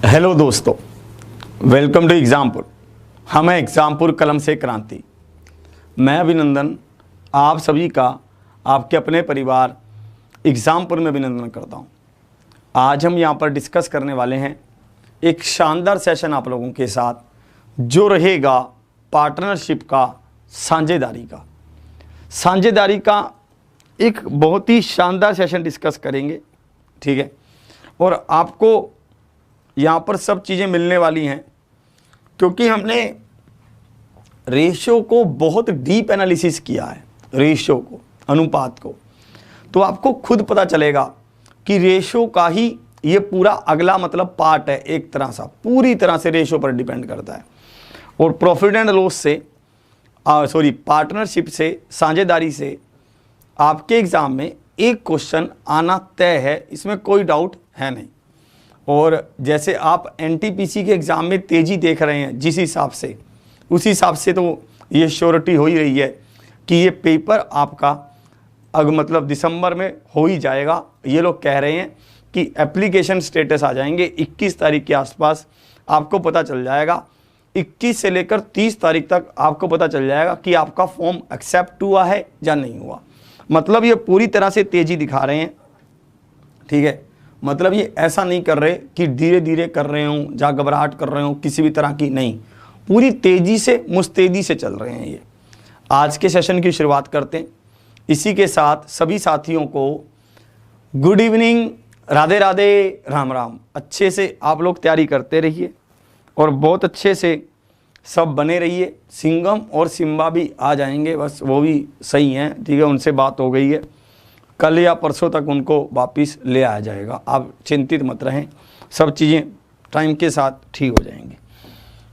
Hello दोस्तों, welcome to Exampur. हम हैं एग्जामपुर कलम से क्रांति। मैं अभिनंदन आप सभी का आपके अपने परिवार एग्जामपुर में अभिनंदन करता हूं। आज हम यहां पर डिस्कस करने वाले हैं एक शानदार सेशन आप लोगों के साथ, जो रहेगा पार्टनरशिप का, साझेदारी का एक बहुत ही शानदार सेशन डिस्कस करेंगे। ठीक है, और आपको यहाँ पर सब चीज़ें मिलने वाली हैं, क्योंकि हमने रेशो को बहुत डीप एनालिसिस किया है, रेशो को, अनुपात को। तो आपको खुद पता चलेगा कि रेशो का ही ये पूरा अगला मतलब पार्ट है, एक तरह सा पूरी तरह से रेशो पर डिपेंड करता है। और प्रॉफिट एंड लॉस से पार्टनरशिप से, साझेदारी से आपके एग्ज़ाम में एक क्वेश्चन आना तय है, इसमें कोई डाउट है नहीं। और जैसे आप एनटीपीसी के एग्ज़ाम में तेज़ी देख रहे हैं, जिस हिसाब से, उस हिसाब से तो ये श्योरिटी हो ही रही है कि ये पेपर आपका मतलब दिसंबर में हो ही जाएगा। ये लोग कह रहे हैं कि एप्लीकेशन स्टेटस आ जाएंगे 21 तारीख के आसपास, आपको पता चल जाएगा। 21 से लेकर 30 तारीख तक आपको पता चल जाएगा कि आपका फॉर्म एक्सेप्ट हुआ है या नहीं हुआ। मतलब ये पूरी तरह से तेज़ी दिखा रहे हैं। ठीक है, मतलब ये ऐसा नहीं कर रहे कि धीरे धीरे कर रहे हों, जा घबराहट कर रहे हों, किसी भी तरह की नहीं, पूरी तेज़ी से, मुस्तैदी से चल रहे हैं ये। आज के सेशन की शुरुआत करते हैं। इसी के साथ सभी साथियों को गुड इवनिंग, राधे राधे, राम राम। अच्छे से आप लोग तैयारी करते रहिए और बहुत अच्छे से सब बने रहिए। सिंघम और सिम्बा भी आ जाएंगे, बस वो भी सही हैं। ठीक है, उनसे बात हो गई है, कल या परसों तक उनको वापस ले आया जाएगा। आप चिंतित मत रहें, सब चीज़ें टाइम के साथ ठीक हो जाएंगी।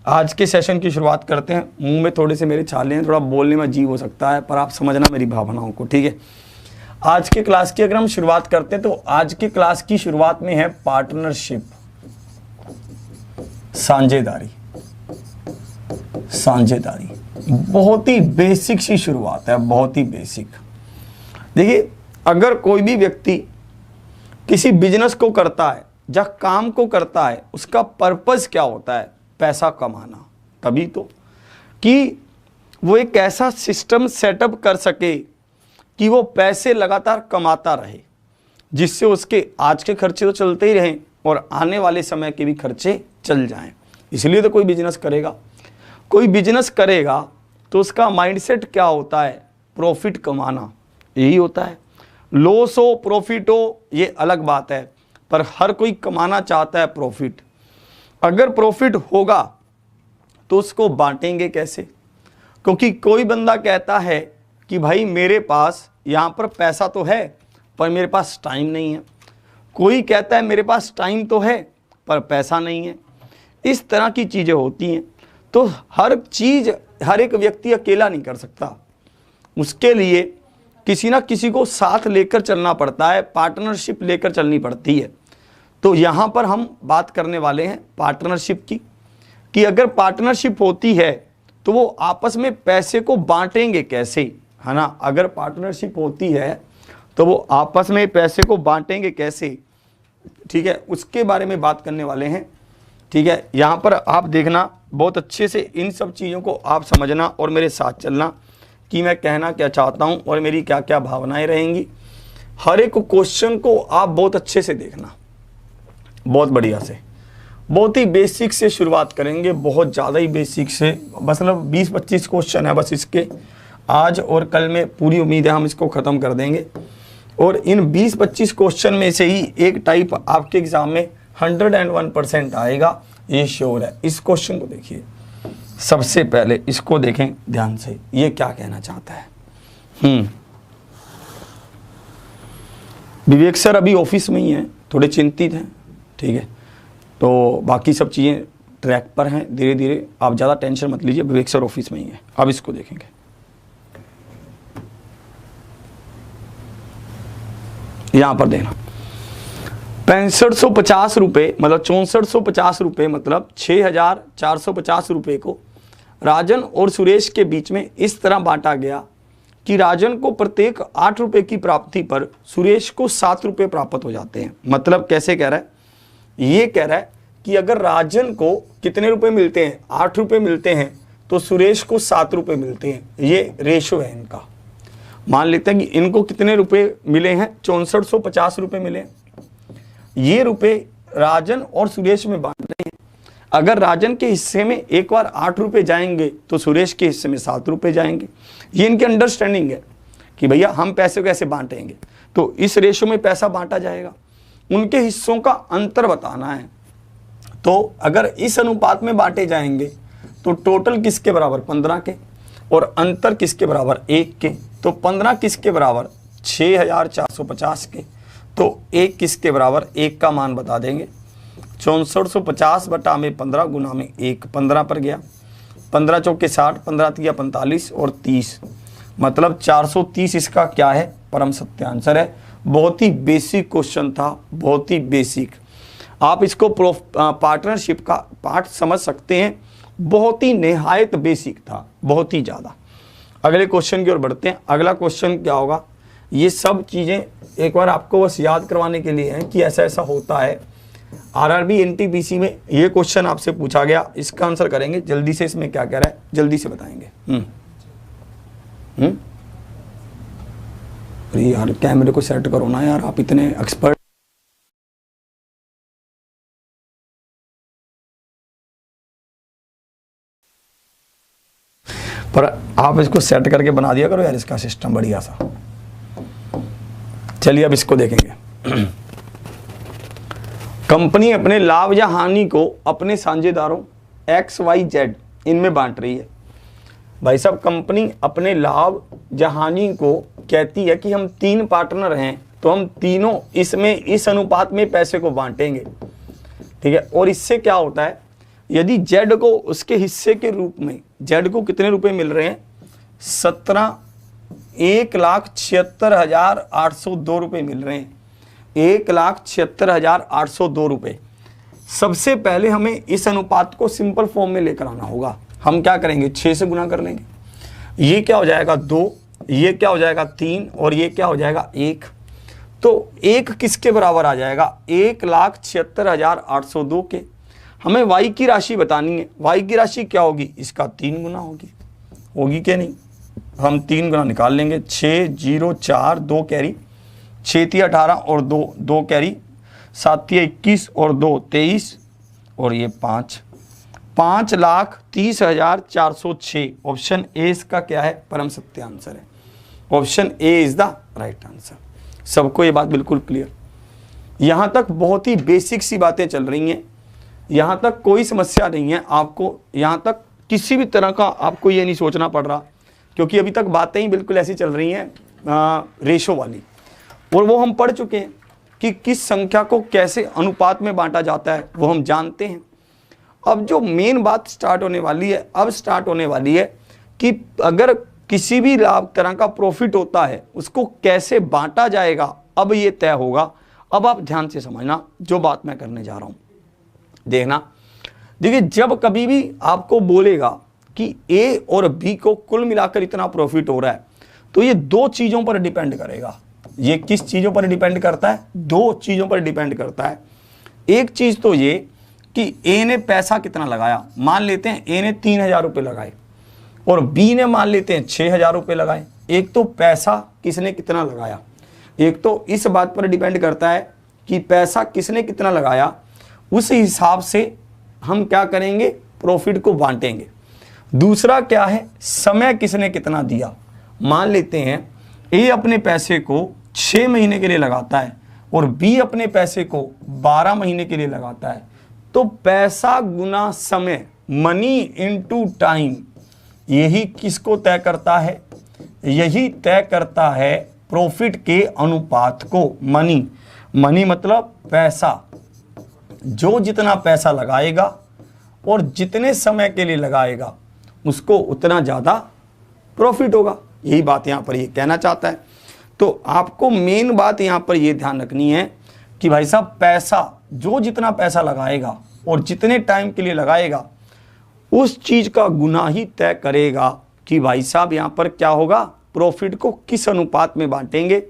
आज के सेशन की शुरुआत करते हैं। मुंह में थोड़े से मेरे छाले हैं, थोड़ा बोलने में अजीब हो सकता है, पर आप समझना मेरी भावनाओं को। ठीक है, आज के क्लास की अगर हम शुरुआत करते हैं तो आज के क्लास की शुरुआत में है पार्टनरशिप, साझेदारी। बहुत ही बेसिक सी शुरुआत है, बहुत ही बेसिक। देखिए, अगर कोई भी व्यक्ति किसी बिजनेस को करता है या काम को करता है, उसका पर्पस क्या होता है? पैसा कमाना। तभी तो कि वो एक ऐसा सिस्टम सेटअप कर सके कि वो पैसे लगातार कमाता रहे, जिससे उसके आज के खर्चे तो चलते ही रहें और आने वाले समय के भी खर्चे चल जाएं। इसलिए तो कोई बिजनेस करेगा। कोई बिजनेस करेगा तो उसका माइंडसेट क्या होता है? प्रॉफिट कमाना, यही होता है। लॉस हो, प्रॉफिट हो, ये अलग बात है, पर हर कोई कमाना चाहता है प्रॉफिट। अगर प्रॉफिट होगा तो उसको बांटेंगे कैसे? क्योंकि कोई बंदा कहता है कि भाई मेरे पास यहाँ पर पैसा तो है पर मेरे पास टाइम नहीं है। कोई कहता है मेरे पास टाइम तो है पर पैसा नहीं है। इस तरह की चीज़ें होती हैं। तो हर चीज़ हर एक व्यक्ति अकेला नहीं कर सकता, उसके लिए किसी ना किसी को साथ लेकर चलना पड़ता है, पार्टनरशिप लेकर चलनी पड़ती है। तो यहाँ पर हम बात करने वाले हैं पार्टनरशिप की, कि अगर पार्टनरशिप होती है तो वो आपस में पैसे को बांटेंगे कैसे, है ना। अगर पार्टनरशिप होती है तो वो आपस में पैसे को बांटेंगे कैसे, ठीक है, उसके बारे में बात करने वाले हैं। ठीक है, यहाँ पर आप देखना बहुत अच्छे से, इन सब चीज़ों को आप समझना और मेरे साथ चलना कि मैं कहना क्या चाहता हूँ और मेरी क्या क्या भावनाएं रहेंगी। हर एक क्वेश्चन को आप बहुत अच्छे से देखना, बहुत बढ़िया से। बहुत ही बेसिक से शुरुआत करेंगे, बहुत ज़्यादा ही बेसिक से, मतलब 20-25 क्वेश्चन है बस इसके। आज और कल में पूरी उम्मीद है हम इसको ख़त्म कर देंगे। और इन 20-25 क्वेश्चन में से ही एक टाइप आपके एग्ज़ाम में 101% आएगा, ये श्योर है। इस क्वेश्चन को देखिए, सबसे पहले इसको देखें ध्यान से, ये क्या कहना चाहता है। विवेक सर अभी ऑफिस में ही हैं, थोड़े चिंतित हैं। ठीक है, तो बाकी सब चीज़ें ट्रैक पर हैं, धीरे धीरे, आप ज़्यादा टेंशन मत लीजिए, विवेक सर ऑफिस में ही है। अब इसको देखेंगे, यहां पर देखना, 6550 रुपये मतलब 6450 रुपये मतलब 6450 रुपये को राजन और सुरेश के बीच में इस तरह बांटा गया कि राजन को प्रत्येक 8 रुपये की प्राप्ति पर सुरेश को 7 रुपये प्राप्त हो जाते हैं। मतलब कैसे कह रहा है? ये कह रहा है कि अगर राजन को कितने रुपए मिलते हैं, 8 रुपए मिलते हैं, तो सुरेश को 7 रुपए मिलते हैं। ये रेशो है इनका। मान लेते हैं कि इनको कितने रुपए मिले हैं, 6450 रुपए मिले हैं। ये रुपए राजन और सुरेश में बांट रहे हैं। अगर राजन के हिस्से में एक बार 8 रुपए जाएंगे तो सुरेश के हिस्से में 7 रुपए जाएंगे। ये इनकी अंडरस्टैंडिंग है कि भैया हम पैसे कैसे बांटेंगे, तो इस रेशो में पैसा बांटा जाएगा। उनके हिस्सों का अंतर बताना है। तो अगर इस अनुपात में बांटे जाएंगे तो टोटल किसके बराबर, 15 के, और अंतर किसके बराबर, 1 के। तो 15 किसके बराबर, 6450 के। तो 1 किसके बराबर, 1 का मान बता देंगे। 6450 बटा में 15 गुना में 1, 15 पर गया। 15 चौके 60, 15 तिया 45 और 30, मतलब 430 इसका क्या है, परम सत्य आंसर है। बहुत ही बेसिक क्वेश्चन था, बहुत ही बेसिक। आप इसको पार्टनरशिप का पार्ट समझ सकते हैं। बहुत ही निहायत बेसिक था, बहुत ही ज़्यादा। अगले क्वेश्चन की ओर बढ़ते हैं। अगला क्वेश्चन क्या होगा, ये सब चीज़ें एक बार आपको बस याद करवाने के लिए हैं कि ऐसा ऐसा होता है। आरआरबी एनटीपीसी में ये क्वेश्चन आपसे पूछा गया, इसका आंसर करेंगे। जल्दी से इसमें क्या कह रहा है, जल्दी से बताएंगे। अरे यार कैमरे को सेट करो ना यार, आप इतने एक्सपर्ट। पर आप इसको सेट करके बना दिया करो यार, इसका सिस्टम बढ़िया सा। चलिए अब इसको देखेंगे। कंपनी अपने लाभ या हानि को अपने साझेदारों XYZ इनमें बांट रही है। भाई साहब, कंपनी अपने लाभ या हानि को कहती है कि हम 3 पार्टनर हैं, तो हम तीनों इसमें इस अनुपात में पैसे को बांटेंगे, ठीक है। और इससे क्या होता है, यदि जेड को उसके हिस्से के रूप में, जेड को कितने रुपए मिल रहे हैं, 1,76,802 रुपए मिल रहे हैं। 1,76,802 रुपए। सबसे पहले हमें इस अनुपात को सिंपल फॉर्म में लेकर आना होगा। हम क्या करेंगे, 6 से गुना कर लेंगे। ये क्या हो जाएगा 2, ये क्या हो जाएगा 3 और ये क्या हो जाएगा 1। तो 1 किसके बराबर आ जाएगा, 1,76,802 के। हमें y की राशि बतानी है। y की राशि क्या होगी, इसका 3 गुना होगी। होगी क्या नहीं, हम 3 गुना निकाल लेंगे। 6 0 4 2 कैरी, 6 3 18 और 2 कैरी, 7 3 21 और 2 23 और ये 5,30,406। ऑप्शन ए इसका क्या है, परम सत्य आंसर है। Option A is the right answer. सबको ये बात बिल्कुल क्लियर। यहाँ तक बहुत ही बेसिक सी बातें चल रही हैं, यहाँ तक कोई समस्या नहीं है आपको। यहाँ तक किसी भी तरह का आपको ये नहीं सोचना पड़ रहा, क्योंकि अभी तक बातें ही बिल्कुल ऐसी चल रही हैं रेशो वाली। और वो हम पढ़ चुके हैं कि किस संख्या को कैसे अनुपात में बांटा जाता है, वो हम जानते हैं। अब जो मेन बात स्टार्ट होने वाली है, अब स्टार्ट होने वाली है कि अगर किसी भी लाभ तरह का प्रॉफिट होता है, उसको कैसे बांटा जाएगा, अब ये तय होगा। अब आप ध्यान से समझना जो बात मैं करने जा रहा हूं, देखना। देखिए, जब कभी भी आपको बोलेगा कि ए और बी को कुल मिलाकर इतना प्रॉफिट हो रहा है, तो ये 2 चीजों पर डिपेंड करेगा। ये किस चीजों पर डिपेंड करता है, 2 चीजों पर डिपेंड करता है। एक चीज तो ये कि ए ने पैसा कितना लगाया। मान लेते हैं ए ने 3,000 रुपये लगाए और बी ने मान लेते हैं 6,000 रुपये लगाए। एक तो पैसा किसने कितना लगाया, एक तो इस बात पर डिपेंड करता है कि पैसा किसने कितना लगाया, उस हिसाब से हम क्या करेंगे, प्रॉफिट को बांटेंगे। दूसरा क्या है, समय किसने कितना दिया। मान लेते हैं ए अपने पैसे को 6 महीने के लिए लगाता है और बी अपने पैसे को 12 महीने के लिए लगाता है, तो पैसा गुना समय, मनी इनटू टाइम, यही किसको तय करता है, यही तय करता है प्रॉफिट के अनुपात को। मनी मतलब पैसा, जो जितना पैसा लगाएगा और जितने समय के लिए लगाएगा उसको उतना ज़्यादा प्रॉफिट होगा। यही बात यहाँ पर ये कहना चाहता है। तो आपको मेन बात यहाँ पर ये ध्यान रखनी है कि भाई साहब, पैसा, जो जितना पैसा लगाएगा और जितने टाइम के लिए लगाएगा, उस चीज़ का गुना ही तय करेगा कि भाई साहब यहाँ पर क्या होगा, प्रॉफिट को किस अनुपात में बांटेंगे,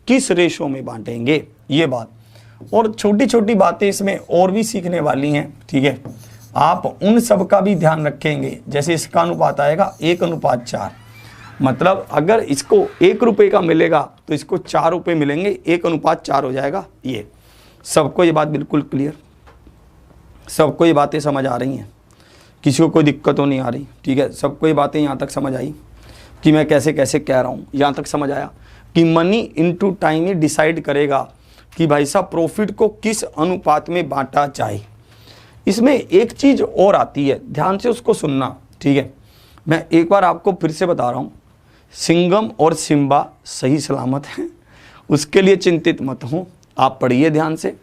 किस रेशो में बांटेंगे, ये बात। और छोटी छोटी बातें इसमें और भी सीखने वाली हैं, ठीक है। आप उन सब का भी ध्यान रखेंगे, जैसे इसका अनुपात आएगा 1:4, मतलब अगर इसको 1 रुपये का मिलेगा तो इसको 4 रुपये मिलेंगे, 1:4 हो जाएगा। ये सबको ये बात बिल्कुल क्लियर, सबको ये बातें समझ आ रही हैं, किसी को कोई दिक्कत तो नहीं आ रही, ठीक है। सबको ये बातें यहाँ तक समझ आई कि मैं कैसे कैसे कह रहा हूँ। यहाँ तक समझ आया कि मनी इनटू टाइम ही डिसाइड करेगा कि भाई साहब प्रॉफिट को किस अनुपात में बांटा जाए। इसमें एक चीज़ और आती है, ध्यान से उसको सुनना, ठीक है। मैं एक बार आपको फिर से बता रहा हूँ, सिंघम और सिम्बा सही सलामत हैं, उसके लिए चिंतित मत हो। आप पढ़िए ध्यान से।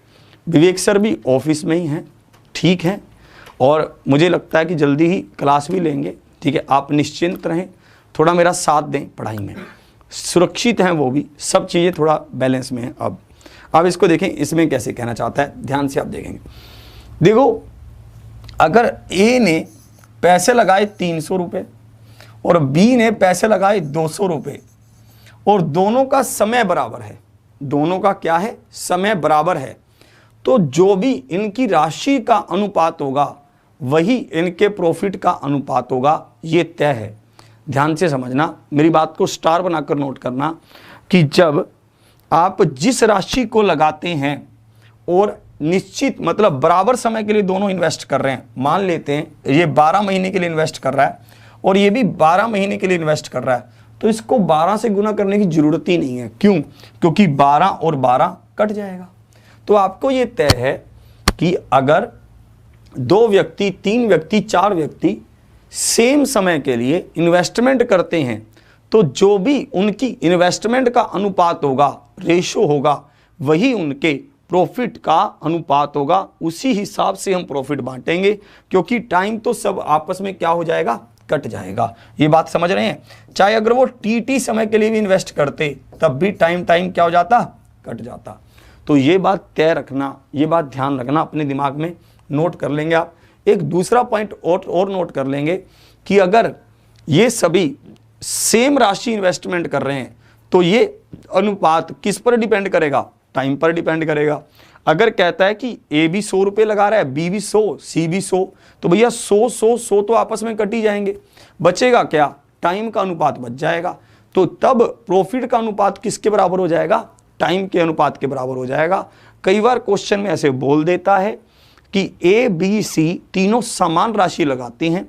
विवेक सर भी ऑफिस में ही हैं, ठीक है, और मुझे लगता है कि जल्दी ही क्लास भी लेंगे, ठीक है। आप निश्चिंत रहें, थोड़ा मेरा साथ दें पढ़ाई में, सुरक्षित हैं वो भी, सब चीज़ें थोड़ा बैलेंस में हैं। अब इसको देखें, इसमें कैसे कहना चाहता है, ध्यान से आप देखेंगे। देखो, अगर ए ने पैसे लगाए 300 रुपये और बी ने पैसे लगाए 200 रुपये और दोनों का समय बराबर है, दोनों का क्या है, समय बराबर है, तो जो भी इनकी राशि का अनुपात होगा वही इनके प्रॉफिट का अनुपात होगा, ये तय है। ध्यान से समझना, मेरी बात को स्टार बनाकर नोट करना कि जब आप जिस राशि को लगाते हैं और निश्चित मतलब बराबर समय के लिए दोनों इन्वेस्ट कर रहे हैं, मान लेते हैं ये 12 महीने के लिए इन्वेस्ट कर रहा है और ये भी 12 महीने के लिए इन्वेस्ट कर रहा है, तो इसको 12 से गुना करने की जरूरत ही नहीं है। क्यों? क्योंकि 12 और 12 कट जाएगा। तो आपको ये तय है कि अगर 2 व्यक्ति, 3 व्यक्ति, 4 व्यक्ति सेम समय के लिए इन्वेस्टमेंट करते हैं तो जो भी उनकी इन्वेस्टमेंट का अनुपात होगा, रेशो होगा, वही उनके प्रॉफिट का अनुपात होगा। उसी हिसाब से हम प्रॉफिट बांटेंगे, क्योंकि टाइम तो सब आपस में क्या हो जाएगा, कट जाएगा। ये बात समझ रहे हैं? चाहे अगर वो टी समय के लिए भी इन्वेस्ट करते तब भी टाइम क्या हो जाता, कट जाता। तो ये बात तय रखना, ये बात ध्यान रखना, अपने दिमाग में नोट कर लेंगे आप। एक दूसरा पॉइंट और नोट कर लेंगे कि अगर ये सभी सेम राशि इन्वेस्टमेंट कर रहे हैं तो ये अनुपात किस पर डिपेंड करेगा, टाइम पर डिपेंड करेगा। अगर कहता है कि ए भी 100 रुपये लगा रहा है, बी भी 100, सी भी 100, तो भैया 100 तो आपस में कट ही जाएंगे, बचेगा क्या, टाइम का अनुपात बच जाएगा। तो तब प्रॉफिट का अनुपात किसके बराबर हो जाएगा, टाइम के अनुपात के बराबर हो जाएगा। कई बार क्वेश्चन में ऐसे बोल देता है कि ए बी सी तीनों समान राशि लगाते हैं,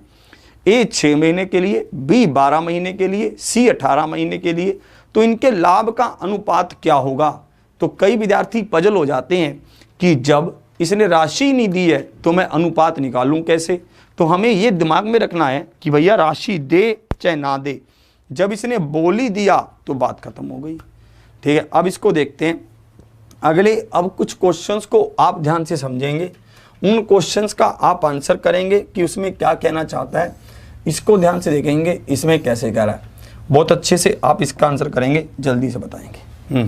ए 6 महीने के लिए, बी 12 महीने के लिए, सी 18 महीने के लिए, तो इनके लाभ का अनुपात क्या होगा। तो कई विद्यार्थी पजल हो जाते हैं कि जब इसने राशि नहीं दी है तो मैं अनुपात निकालूं कैसे। तो हमें ये दिमाग में रखना है कि भैया राशि दे चाहे ना दे, जब इसने बोल ही दिया तो बात खत्म हो गई, ठीक है। अब इसको देखते हैं अगले। अब कुछ क्वेश्चंस को आप ध्यान से समझेंगे, उन क्वेश्चंस का आप आंसर करेंगे कि उसमें क्या कहना चाहता है, इसको ध्यान से देखेंगे इसमें कैसे कह रहा है। बहुत अच्छे से आप इसका आंसर करेंगे, जल्दी से बताएंगे।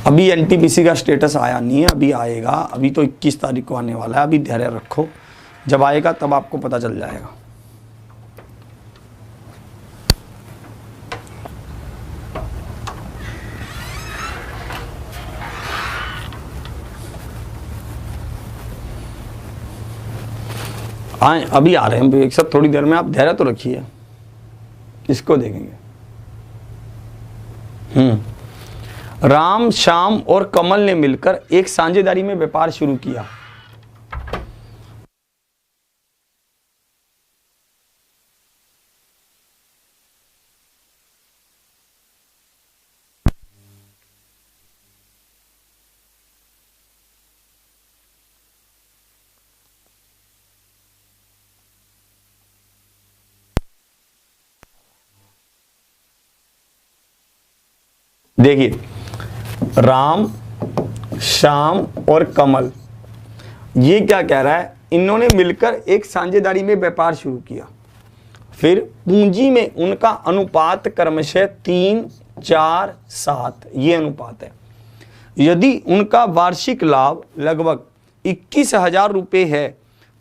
अभी एनटीपीसी का स्टेटस आया नहीं है, अभी आएगा, अभी तो 21 तारीख को आने वाला है, अभी धैर्य रखो, जब आएगा तब आपको पता चल जाएगा। आए, अभी आ रहे हैं एक साथ, थोड़ी देर में, आप धैर्य तो रखिए, इसको देखेंगे। राम, श्याम और कमल ने मिलकर एक साझेदारी में व्यापार शुरू किया। देखिए, राम, श्याम और कमल, ये क्या कह रहा है, इन्होंने मिलकर एक साझेदारी में व्यापार शुरू किया। फिर पूंजी में उनका अनुपात क्रमशः 3, 4, 7 ये अनुपात है। यदि उनका वार्षिक लाभ लगभग 21,000 रुपये है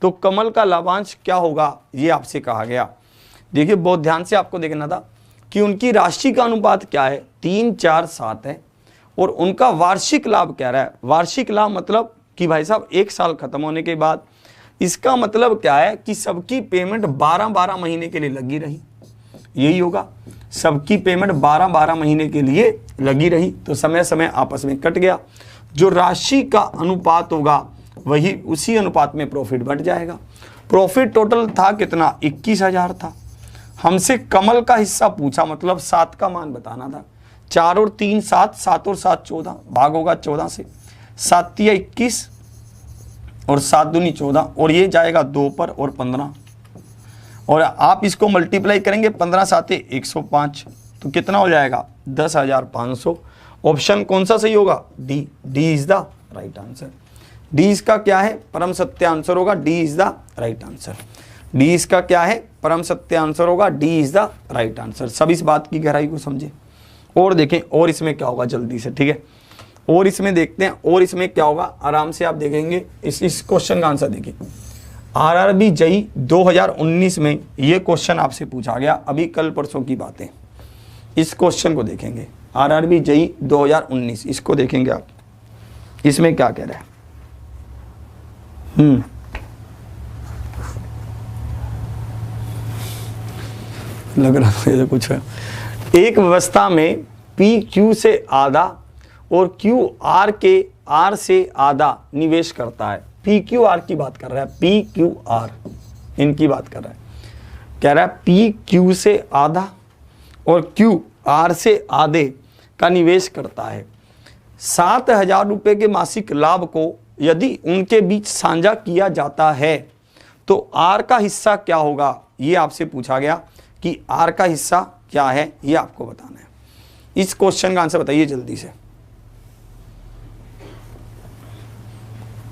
तो कमल का लाभांश क्या होगा, ये आपसे कहा गया। देखिए बहुत ध्यान से आपको देखना था कि उनकी राशि का अनुपात क्या है, 3, 4, 7 है, और उनका वार्षिक लाभ कह रहा है। वार्षिक लाभ मतलब कि भाई साहब 1 साल खत्म होने के बाद, इसका मतलब क्या है कि सबकी पेमेंट 12-12 महीने के लिए लगी रही, यही होगा। सबकी पेमेंट 12-12 महीने के लिए लगी रही, तो समय समय आपस में कट गया। जो राशि का अनुपात होगा वही उसी अनुपात में प्रॉफिट बढ़ जाएगा। प्रॉफिट टोटल था कितना, 21,000 था। हमसे कमल का हिस्सा पूछा, मतलब 7 का मान बताना था। 4 और 3 7, 7 और 7 14, भाग होगा 14 से, 7 तिया 21 और 7 दूनी 14, और ये जाएगा 2 पर और 15, और आप इसको मल्टीप्लाई करेंगे 15 7 105, तो कितना हो जाएगा 10,500। ऑप्शन कौन सा सही होगा, D. D is the right answer. D इसका क्या है, परम सत्य आंसर होगा। D is the right answer. D इसका क्या है, परम सत्य आंसर होगा। D is the right answer. सब इस बात की गहराई को समझे और देखें और इसमें क्या होगा जल्दी से, ठीक है। और इसमें देखते हैं और इसमें क्या होगा, आराम से आप देखेंगे। इस क्वेश्चन का आंसर देखिए। आरआरबी जेईई 2019 में ये क्वेश्चन आपसे पूछा गया, अभी कल परसों की बातें। इस क्वेश्चन को देखेंगे, आरआरबी जेईई 2019, इसको देखेंगे आप। इसमें क्या कह रहा है, लग रहा है कुछ है। एक व्यवस्था में पी क्यू से आधा और क्यू आर के आर से आधा निवेश करता है। पी क्यू आर की बात कर रहा है, पी क्यू आर इनकी बात कर रहा है। कह रहा है पी क्यू से आधा और क्यू आर से आधे का निवेश करता है। 7,000 रुपये के मासिक लाभ को यदि उनके बीच साझा किया जाता है तो आर का हिस्सा क्या होगा, ये आपसे पूछा गया कि आर का हिस्सा क्या है, ये आपको बताना है। इस क्वेश्चन का आंसर बताइए जल्दी से।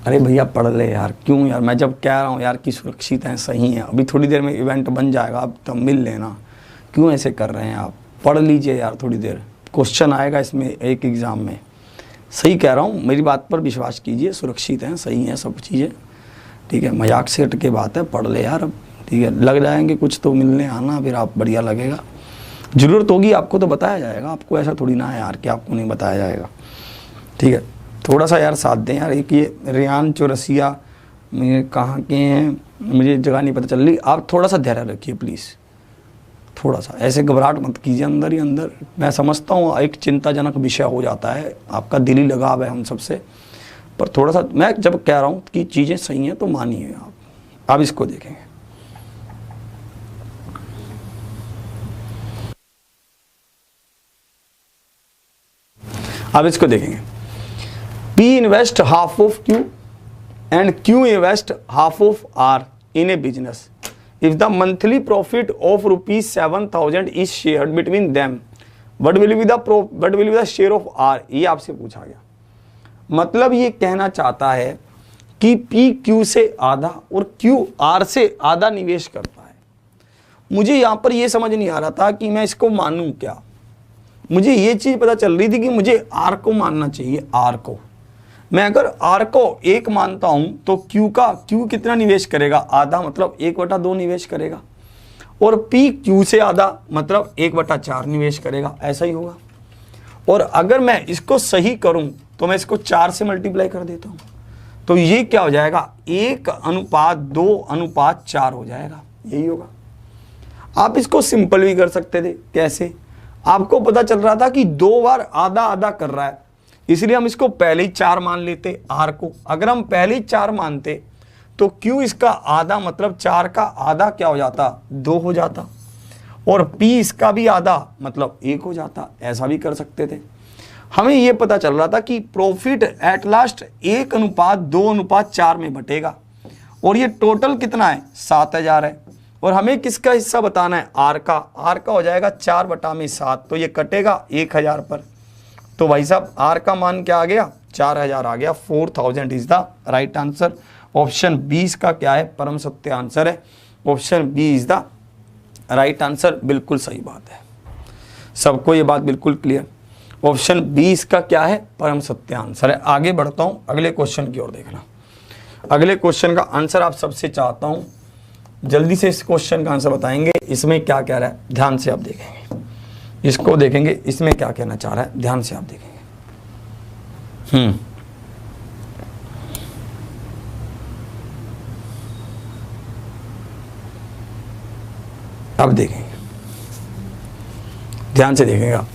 अरे भैया पढ़ ले यार, क्यों यार, मैं जब कह रहा हूँ यार कि सुरक्षित हैं, सही हैं, अभी थोड़ी देर में इवेंट बन जाएगा, अब तब मिल लेना, क्यों ऐसे कर रहे हैं आप। पढ़ लीजिए यार थोड़ी देर, क्वेश्चन आएगा इसमें एक एग्ज़ाम में। सही कह रहा हूँ, मेरी बात पर विश्वास कीजिए, सुरक्षित हैं, सही हैं सब चीज़ें, ठीक है। मजाक से हट के बात है, पढ़ ले यार अब, ठीक है। लग जाएंगे कुछ तो मिलने आना, फिर आप बढ़िया लगेगा। ज़रूरत होगी आपको तो बताया जाएगा, आपको ऐसा थोड़ी ना है यार कि आपको नहीं बताया जाएगा, ठीक है। थोड़ा सा यार साथ दें यार। एक ये रेयान चौरसिया कहाँ के हैं, मुझे जगह नहीं पता चल रही। आप थोड़ा सा धैर्य रखिए प्लीज़, थोड़ा सा ऐसे घबराहट मत कीजिए अंदर ही अंदर। मैं समझता हूँ एक चिंताजनक विषय हो जाता है, आपका दिली लगाव है हम सबसे, पर थोड़ा सा मैं जब कह रहा हूँ कि चीज़ें सही हैं तो मानिए आप। अब इसको देखेंगे, अब इसको देखेंगे। P invest half of Q and Q invest half of R in a business. If the monthly profit of ₹7,000 is shared between them, what will be the share of R? ये आपसे पूछा गया। मतलब ये कहना चाहता है कि P Q से आधा और Q R से आधा निवेश करता है। मुझे यहाँ पर ये समझ नहीं आ रहा था कि मैं इसको मानूं क्या। मुझे ये चीज़ पता चल रही थी कि मुझे R को मानना चाहिए, R को। मैं अगर R को 1 मानता हूं तो Q कितना निवेश करेगा, आधा, मतलब 1/2 निवेश करेगा, और P Q से आधा मतलब 1/4 निवेश करेगा, ऐसा ही होगा। और अगर मैं इसको सही करूं तो मैं इसको 4 से मल्टीप्लाई कर देता हूं, तो ये क्या हो जाएगा, 1:2:4 हो जाएगा, यही होगा। आप इसको सिंपल भी कर सकते थे। कैसे, आपको पता चल रहा था कि 2 बार आधा आधा कर रहा है, इसलिए हम इसको पहले ही 4 मान लेते R को। अगर हम पहले ही 4 मानते तो Q इसका आधा मतलब 4 का आधा क्या हो जाता, 2 हो जाता, और P इसका भी आधा मतलब 1 हो जाता। ऐसा भी कर सकते थे। हमें यह पता चल रहा था कि प्रॉफिट एट लास्ट 1:2:4 में बटेगा, और ये टोटल कितना है, 7,000 है, और हमें किसका हिस्सा बताना है, R का। R का हो जाएगा 4/7, तो ये कटेगा 1,000 पर। तो भाई साहब R का मान क्या आ गया, 4,000 आ गया। 4,000 is the right answer. Option B इसका क्या है, परम सत्य आंसर है। Option B is the right answer, बिल्कुल सही बात है। सबको ये बात बिल्कुल क्लियर। ऑप्शन बी इसका क्या है, परम सत्य आंसर है। आगे बढ़ता हूं, अगले क्वेश्चन की ओर देखना। अगले क्वेश्चन का आंसर आप सबसे चाहता हूं जल्दी से इस क्वेश्चन का आंसर बताएंगे। इसमें क्या कह रहा है ध्यान से आप देखेंगे, इसको देखेंगे, इसमें क्या कहना चाह रहा है ध्यान से आप देखेंगे। अब देखेंगे, ध्यान से देखेगा।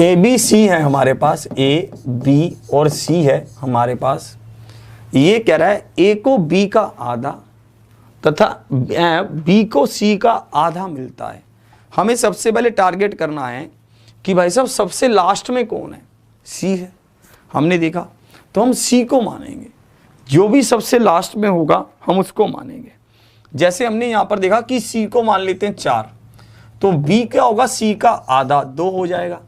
ए बी सी है हमारे पास, ए बी और सी है हमारे पास। ये कह रहा है ए को बी का आधा तथा बी को सी का आधा मिलता है। हमें सबसे पहले टारगेट करना है कि भाई साहब सबसे लास्ट में कौन है, सी है। हमने देखा तो हम सी को मानेंगे, जो भी सबसे लास्ट में होगा हम उसको मानेंगे। जैसे हमने यहां पर देखा कि सी को मान लेते हैं 4, तो बी क्या होगा, सी का आधा 2 हो जाएगा,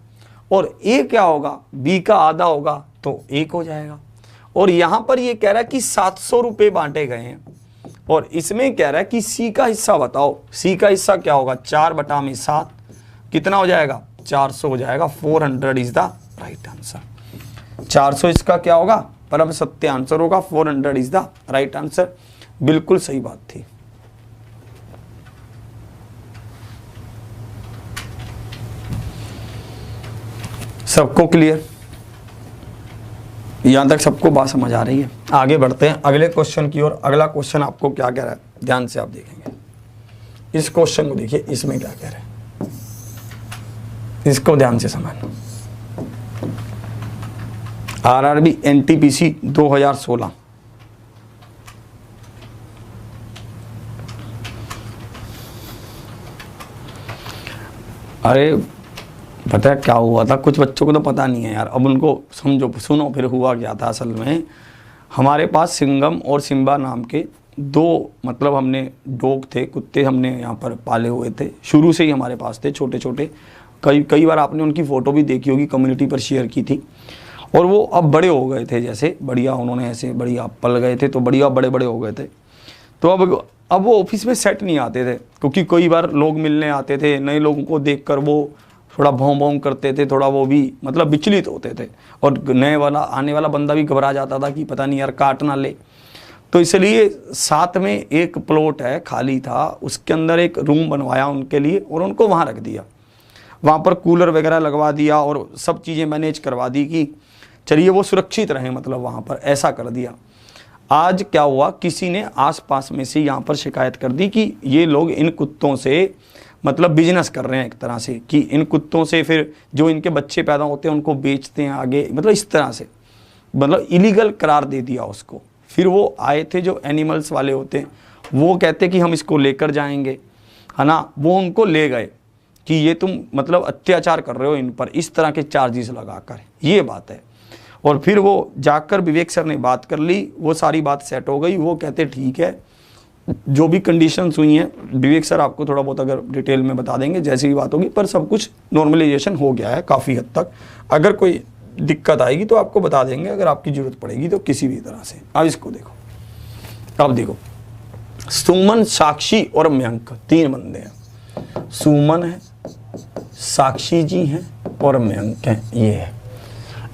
और ए क्या होगा, बी का आधा होगा तो 1 हो जाएगा। और यहां पर ये कह रहा है कि 700 रुपये बांटे गए हैं, और इसमें कह रहा है कि सी का हिस्सा बताओ। सी का हिस्सा क्या होगा, 4/7 कितना हो जाएगा, 400 हो जाएगा। 400 इज द राइट आंसर। 400 इसका क्या होगा, परम सत्य आंसर होगा। 400 इज द राइट आंसर। बिल्कुल सही बात थी। सबको क्लियर, यहां तक सबको बात समझ आ रही है। आगे बढ़ते हैं अगले क्वेश्चन की ओर। अगला क्वेश्चन आपको क्या कह रहा है, ध्यान से आप देखेंगे। इस क्वेश्चन को देखिए, इसमें क्या कह रहे हैं, इसको ध्यान से समझना। RRB NTPC 2016। अरे पता है क्या हुआ था, कुछ बच्चों को तो पता नहीं है यार, अब उनको समझो, सुनो फिर हुआ क्या था। असल में हमारे पास सिंघम और सिम्बा नाम के 2 मतलब हमने डॉग थे, कुत्ते हमने यहाँ पर पाले हुए थे, शुरू से ही हमारे पास थे, छोटे छोटे। कई बार आपने उनकी फ़ोटो भी देखी होगी, कम्युनिटी पर शेयर की थी। और वो अब बड़े हो गए थे, जैसे बढ़िया उन्होंने ऐसे बढ़िया पल गए थे, तो बढ़िया बड़े बड़े हो गए थे। तो अब वो ऑफिस में सेट नहीं आते थे, क्योंकि कई बार लोग मिलने आते थे, नए लोगों को देखकर वो थोड़ा भौं भौं करते थे, थोड़ा वो भी मतलब विचलित होते थे, और नए वाला आने वाला बंदा भी घबरा जाता था कि पता नहीं यार काट ना ले। तो इसलिए साथ में एक प्लॉट है खाली था, उसके अंदर एक रूम बनवाया उनके लिए और उनको वहाँ रख दिया। वहाँ पर कूलर वगैरह लगवा दिया और सब चीज़ें मैनेज करवा दी कि चलिए वो सुरक्षित रहें, मतलब वहाँ पर ऐसा कर दिया। आज क्या हुआ, किसी ने आसपास में से यहाँ पर शिकायत कर दी कि ये लोग इन कुत्तों से मतलब बिजनेस कर रहे हैं एक तरह से, कि इन कुत्तों से फिर जो इनके बच्चे पैदा होते हैं उनको बेचते हैं आगे, मतलब इस तरह से, मतलब इलीगल करार दे दिया उसको। फिर वो आए थे जो एनिमल्स वाले होते हैं, वो कहते कि हम इसको लेकर जाएंगे, है ना। वो उनको ले गए कि ये तुम मतलब अत्याचार कर रहे हो इन पर, इस तरह के चार्जेस लगाकर, ये बात है। और फिर वो जाकर विवेक सर ने बात कर ली, वो सारी बात सेट हो गई। वो कहते ठीक है, जो भी कंडीशंस हुई हैं विवेक सर आपको थोड़ा बहुत अगर डिटेल में बता देंगे जैसी भी बात होगी, पर सब कुछ नॉर्मलाइजेशन हो गया है काफ़ी हद तक। अगर कोई दिक्कत आएगी तो आपको बता देंगे, अगर आपकी ज़रूरत पड़ेगी तो किसी भी तरह से। अब इसको देखो, अब देखो, सुमन, साक्षी और मयंक 3 बंदे हैं। सुमन है, साक्षी जी हैं और मयंक हैं। ये है,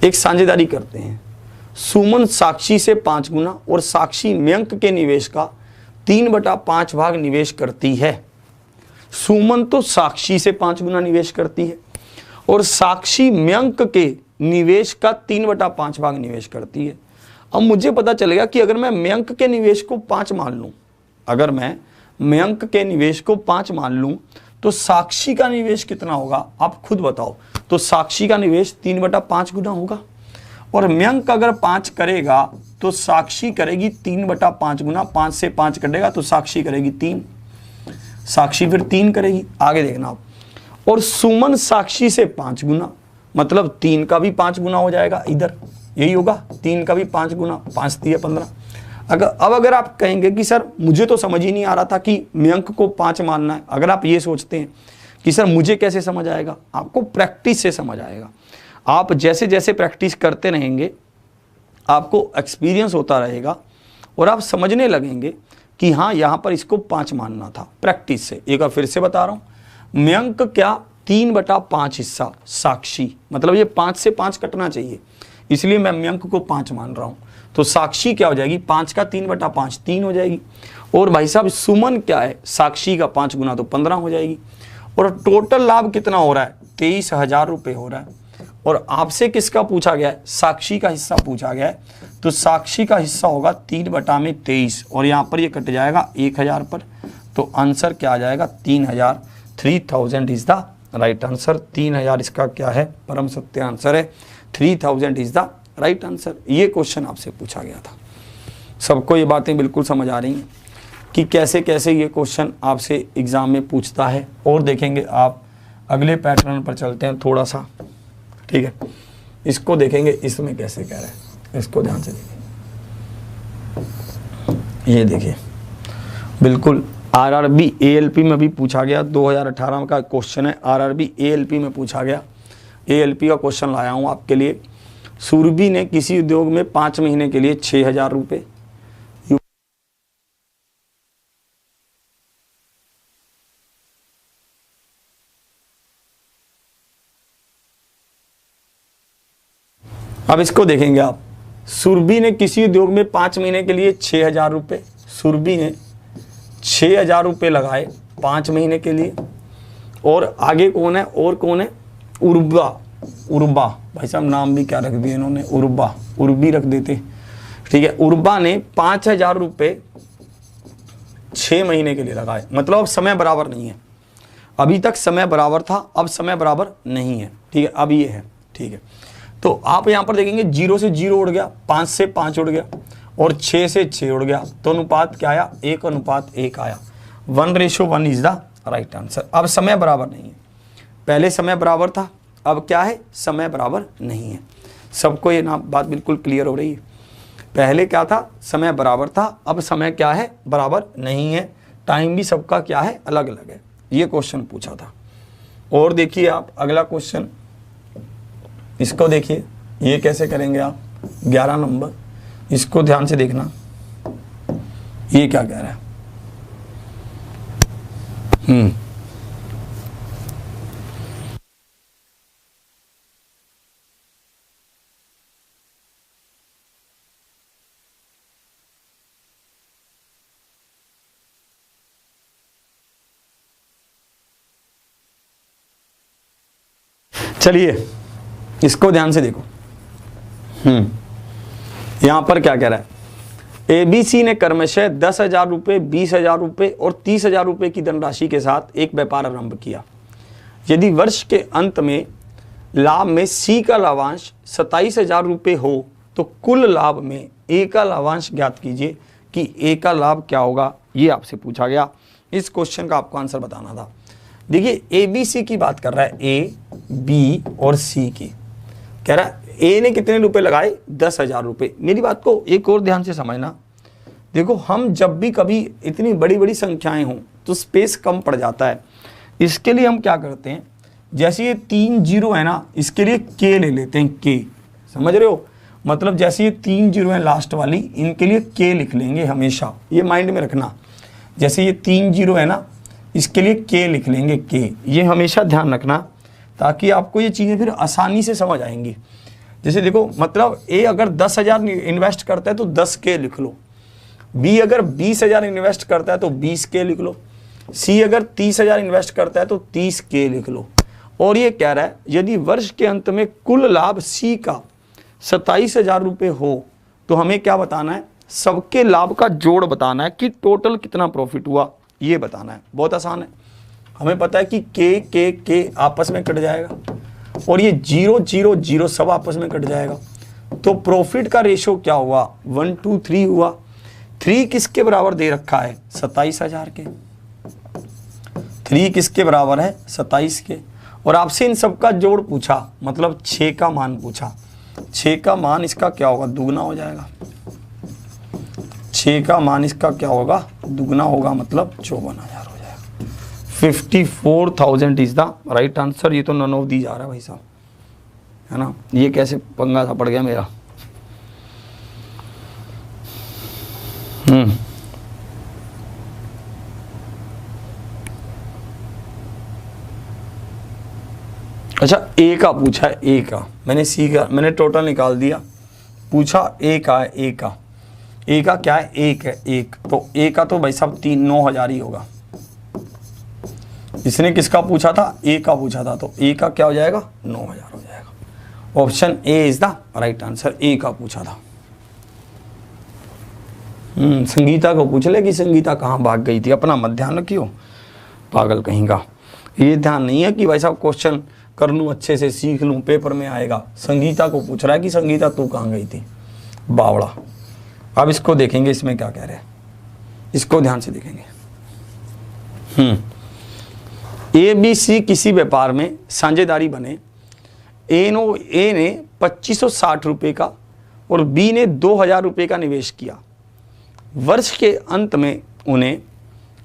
एक साझेदारी करते हैं। सुमन साक्षी से 5 गुना और साक्षी मयंक के निवेश का 3/5 भाग निवेश करती है। सुमन तो साक्षी से 5 गुना निवेश करती है और साक्षी मयंक के निवेश का 3/5 भाग निवेश करती है। अब मुझे पता चलेगा कि अगर मैं मयंक के निवेश को 5 मान लूं, अगर मैं मयंक के निवेश को 5 मान लूं तो साक्षी का निवेश कितना होगा, आप खुद बताओ। तो साक्षी का निवेश 3/5 गुना होगा, और मयंक अगर 5 करेगा तो साक्षी करेगी 3/5 गुना। 5 से 5 कटेगा तो साक्षी करेगी 3, साक्षी फिर 3 करेगी। आगे देखना आप। और सुमन साक्षी से 5 गुना, मतलब 3 का भी 5 गुना हो जाएगा इधर, यही होगा 3 का भी 5 गुना, 5 दिए 15। अगर आप कहेंगे कि सर मुझे तो समझ ही नहीं आ रहा था कि मयंक को 5 मानना है, अगर आप ये सोचते हैं कि सर मुझे कैसे समझ आएगा, आपको प्रैक्टिस से समझ आएगा। आप जैसे जैसे प्रैक्टिस करते रहेंगे आपको एक्सपीरियंस होता रहेगा और आप समझने लगेंगे कि हाँ यहाँ पर इसको 5 मानना था, प्रैक्टिस से। एक बार फिर से बता रहा हूँ, मयंक क्या 3/5 हिस्सा साक्षी, मतलब ये 5 से 5 कटना चाहिए, इसलिए मैं मयंक को 5 मान रहा हूँ। तो साक्षी क्या हो जाएगी, 5 का 3/5 3 हो जाएगी। और भाई साहब सुमन क्या है, साक्षी का 5 गुना तो 15 हो जाएगी। और टोटल लाभ कितना हो रहा है, 23,000 रुपये हो रहा है। और आपसे किसका पूछा गया है, साक्षी का हिस्सा पूछा गया है। तो साक्षी का हिस्सा होगा 3/23 और यहाँ पर ये कट जाएगा 1000 पर। तो आंसर क्या आ जाएगा, 3000। 3000 इज द राइट आंसर। 3000 इसका क्या है, परम सत्य आंसर है। 3000 इज द राइट आंसर। ये क्वेश्चन आपसे पूछा गया था। सबको ये बातें बिल्कुल समझ आ रही हैं कि कैसे कैसे ये क्वेश्चन आपसे एग्ज़ाम में पूछता है। और देखेंगे आप अगले पैटर्न पर चलते हैं थोड़ा सा, ठीक है। इसको देखेंगे इसमें कैसे कह रहा है, इसको ध्यान से देखिए। ये देखिए बिल्कुल आरआरबी एएलपी में भी पूछा गया, 2018 का क्वेश्चन है, आरआरबी एएलपी में पूछा गया। एएलपी का क्वेश्चन लाया हूँ आपके लिए। सुरभि ने किसी उद्योग में 5 महीने के लिए 6000 रुपये, अब इसको देखेंगे आप। सुरभि ने किसी उद्योग में 5 महीने के लिए 6000 रुपये, सुरभि ने 6000 रुपये लगाए 5 महीने के लिए। और आगे कौन है, और कौन है, उर्बा। उर्बा भाई साहब नाम भी क्या रख दिया इन्होंने, उर्बा, उर्बी रख देते, ठीक है। उर्बा ने 5000 रुपये 6 महीने के लिए लगाए। मतलब अब समय बराबर नहीं है, अभी तक समय बराबर था, अब समय बराबर नहीं है, ठीक है। अब ये है, ठीक है। तो आप यहाँ पर देखेंगे 0 से 0 उड़ गया, 5 से 5 उड़ गया और 6 से 6 उड़ गया। तो अनुपात क्या आया, 1:1 आया। 1:1 इज द राइट आंसर। अब समय बराबर नहीं है, पहले समय बराबर था, अब क्या है, समय बराबर नहीं है। सबको ये ना बात बिल्कुल क्लियर हो रही है। पहले क्या था, समय बराबर था, अब समय क्या है, बराबर नहीं है। टाइम भी सबका क्या है, अलग अलग है। ये क्वेश्चन पूछा था। और देखिए आप अगला क्वेश्चन, इसको देखिए, ये कैसे करेंगे आप, 11 नंबर, इसको ध्यान से देखना। ये क्या कह रहा है, चलिए इसको ध्यान से देखो। यहां पर क्या कह रहा है, एबीसी ने क्रमशः 10,000 रुपये, 20,000 रुपये और 30,000 रुपये की धनराशि के साथ एक व्यापार आरंभ किया। यदि वर्ष के अंत में लाभ में सी का लाभांश 27,000 रुपये हो तो कुल लाभ में ए का लाभांश ज्ञात कीजिए कि ए का लाभ क्या होगा। ये आपसे पूछा गया। इस क्वेश्चन का आपको आंसर बताना था। देखिए एबीसी की बात कर रहा है, ए, बी और सी की। कह रहा है ए ने कितने रुपए लगाए, 10,000 रुपये। मेरी बात को एक और ध्यान से समझना। देखो हम जब भी कभी इतनी बड़ी बड़ी संख्याएं हों तो स्पेस कम पड़ जाता है। इसके लिए हम क्या करते हैं, जैसे ये 3 जीरो है ना, इसके लिए के ले लेते हैं, के, समझ रहे हो। मतलब जैसे ये 3 जीरो है लास्ट वाली, इनके लिए के लिख लेंगे हमेशा, ये माइंड में रखना। जैसे ये 3 जीरो है ना, इसके लिए के लिख लेंगे, के, ये हमेशा ध्यान रखना ताकि आपको ये चीज़ें फिर आसानी से समझ आएंगी। जैसे देखो मतलब ए अगर 10,000 इन्वेस्ट करता है तो 10 के लिख लो, बी अगर 20,000 इन्वेस्ट करता है तो 20 के लिख लो, सी अगर 30,000 इन्वेस्ट करता है तो 30 के लिख लो। और ये कह रहा है यदि वर्ष के अंत में कुल लाभ सी का 27,000 रुपये हो तो हमें क्या बताना है, सबके लाभ का जोड़ बताना है कि टोटल कितना प्रॉफिट हुआ, ये बताना है। बहुत आसान है, हमें पता है कि के आपस में कट जाएगा और ये 0 0 0 सब आपस में कट जाएगा। तो प्रॉफिट का रेशो क्या हुआ, 1 2 3 हुआ। 3 किसके बराबर दे रखा है, 27,000 के। 3 किसके बराबर है, 27 के। और आपसे इन सब का जोड़ पूछा, मतलब 6 का मान पूछा। 6 का मान इसका क्या होगा, दुगना हो जाएगा। 6 का मान इसका क्या होगा, दुगना होगा, मतलब 54,000 हो जाएगा। 54,000 इज द राइट आंसर। ये तो नन ऑफ दी जा रहा है भाई साहब, है ना। ये कैसे पंगा सा पड़ गया मेरा। अच्छा ए का पूछा है, ए का, मैंने सी का, मैंने टोटल निकाल दिया। पूछा ए का है, ए का क्या है, एक है, एक, तो ए का तो भाई साहब 9,000 ही होगा। इसने किसका पूछा था, ए का पूछा था, तो ए का क्या हो जाएगा, 9,000 हो जाएगा। Option A is the right answer, A का पूछा था। संगीता को पूछ ले कि संगीता कहाँ भाग गई थी, अपना मत ध्यान रखियो, पागल कहीं का। ये ध्यान नहीं है कि भाई साहब क्वेश्चन कर लूँ अच्छे से, सीख लूँ, पेपर में आएगा। संगीता को पूछ रहा है कि संगीता तू कहाँ गई थी, बावड़ा। अब इसको देखेंगे, इसमें क्या कह रहे हैं, इसको ध्यान से देखेंगे। ए बी सी किसी व्यापार में साझेदारी बने। ए ने 2560 रुपये का और बी ने 2000 रुपये का निवेश किया। वर्ष के अंत में उन्हें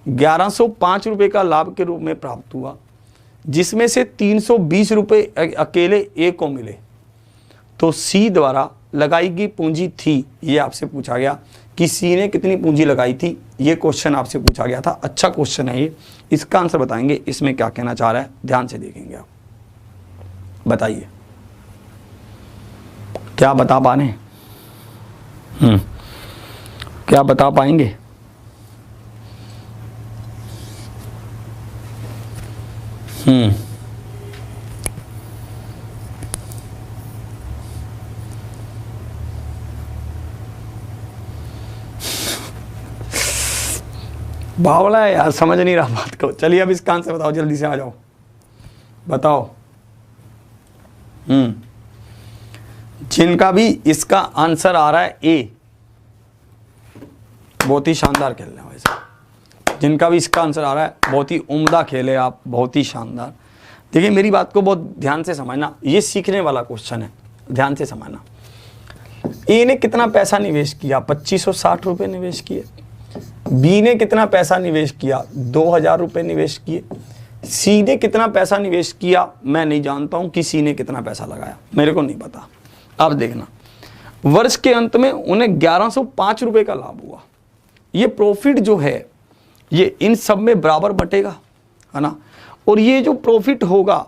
1105 रुपये का लाभ के रूप में प्राप्त हुआ, जिसमें से 320 रुपये अकेले ए को मिले। तो सी द्वारा लगाई गई पूंजी थी, ये आपसे पूछा गया कि सी ने कितनी पूंजी लगाई थी, ये क्वेश्चन आपसे पूछा गया था। अच्छा क्वेश्चन है ये, इसका आंसर बताएंगे। इसमें क्या कहना चाह रहा है, ध्यान से देखेंगे आप, बताइए क्या बता पाने, क्या बता पाएंगे? बावला है यार, समझ नहीं रहा बात को। चलिए अब इसका आंसर बताओ, जल्दी से आ जाओ, बताओ। जिनका भी इसका आंसर आ रहा है ए, बहुत ही शानदार खेल रहे हैं भाई साहब। जिनका भी इसका आंसर आ रहा है, बहुत ही उम्दा खेले आप, बहुत ही शानदार। देखिए मेरी बात को बहुत ध्यान से समझना, ये सीखने वाला क्वेश्चन है, ध्यान से समझना। ए ने कितना पैसा निवेश किया, 2560 रुपये निवेश किए। बी ने कितना पैसा निवेश किया, 2000 रुपये निवेश किए। सी ने कितना पैसा निवेश किया, मैं नहीं जानता हूं कि सी ने कितना पैसा लगाया, मेरे को नहीं पता। अब देखना, वर्ष के अंत में उन्हें 1105 रुपये का लाभ हुआ। ये प्रॉफिट जो है ये इन सब में बराबर बटेगा, है ना। और ये जो प्रॉफिट होगा